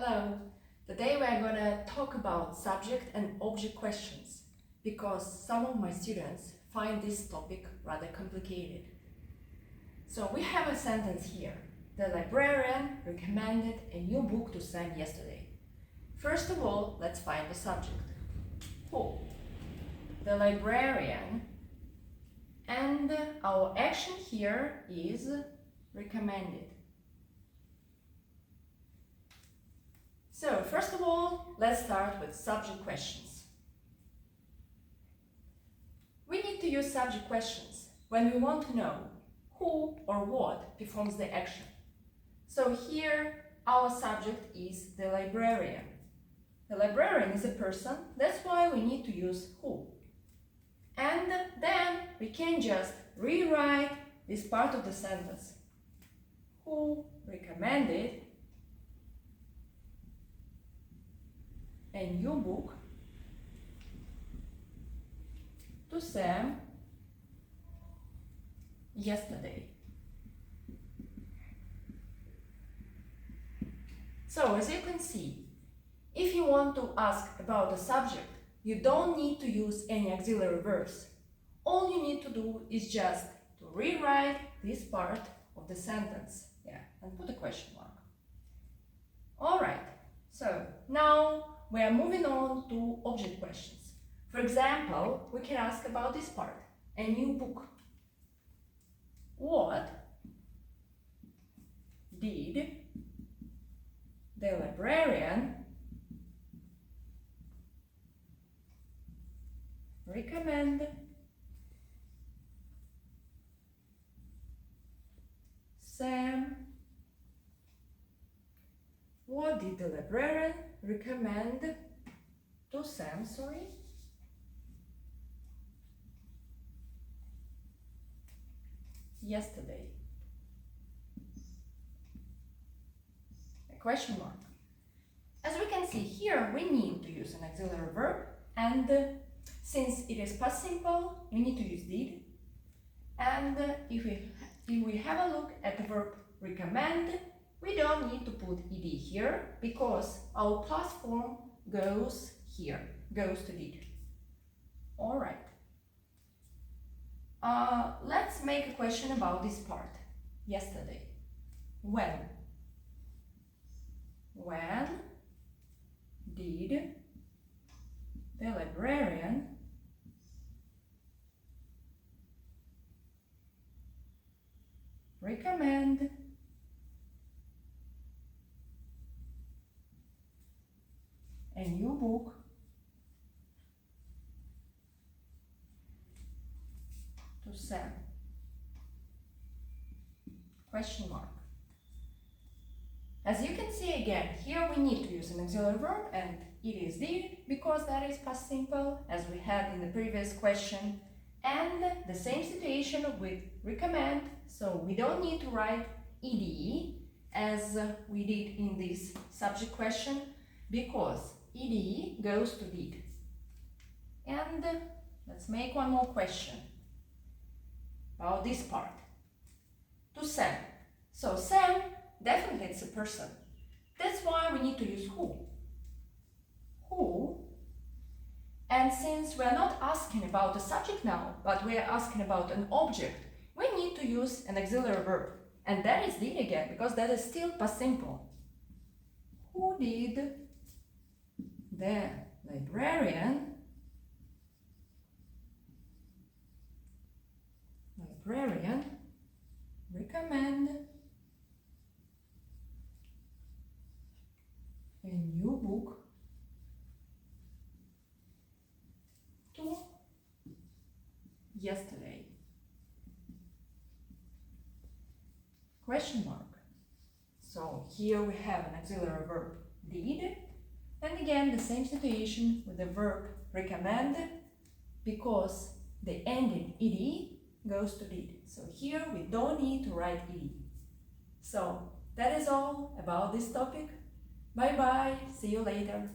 Hello! Today we are gonna talk about subject and object questions because some of my students find this topic rather complicated. So we have a sentence here. The librarian recommended a new book to Sam yesterday. First of all, let's find the subject. Who? The librarian. And our action here is recommended. So, first of all, let's start with subject questions. We need to use subject questions when we want to know who or what performs the action. So here, our subject is the librarian. The librarian is a person, that's why we need to use who. And then we can just rewrite this part of the sentence. Who recommended a new book to Sam yesterday. So, as you can see, if you want to ask about the subject, you don't need to use any auxiliary verbs. All you need to do is just to rewrite this part of the sentence. And put a question mark. Alright, so now we are moving on to object questions. For example, we can ask about this part, a new book. What did the librarian recommend Sam? What did the librarian recommend to Sam, yesterday? A question mark. As we can see here, we need to use an auxiliary verb, and since it is past simple, we need to use did. And if we have a look at the verb recommend, we don't need to put ed here because our past form goes here, goes to did. Alright. Let's make a question about this part. Yesterday. When? When did the librarian recommend a new book to Sam? Question mark. As you can see again, here we need to use an auxiliary verb and it is did because that is past simple as we had in the previous question, and the same situation with recommend, so we don't need to write ed as we did in this subject question because ed goes to did. And let's make one more question about this part. To Sam. So Sam, definitely it's a person. That's why we need to use who. Who. And since we are not asking about the subject now, but we are asking about an object, we need to use an auxiliary verb. And that is did again, because that is still past simple. Who did the librarian recommend a new book to yesterday? Question mark. So here we have an auxiliary verb did, and again the same situation with the verb recommend because the ending ed goes to did. So here we don't need to write ed. So that is all about this topic. Bye bye, see you later.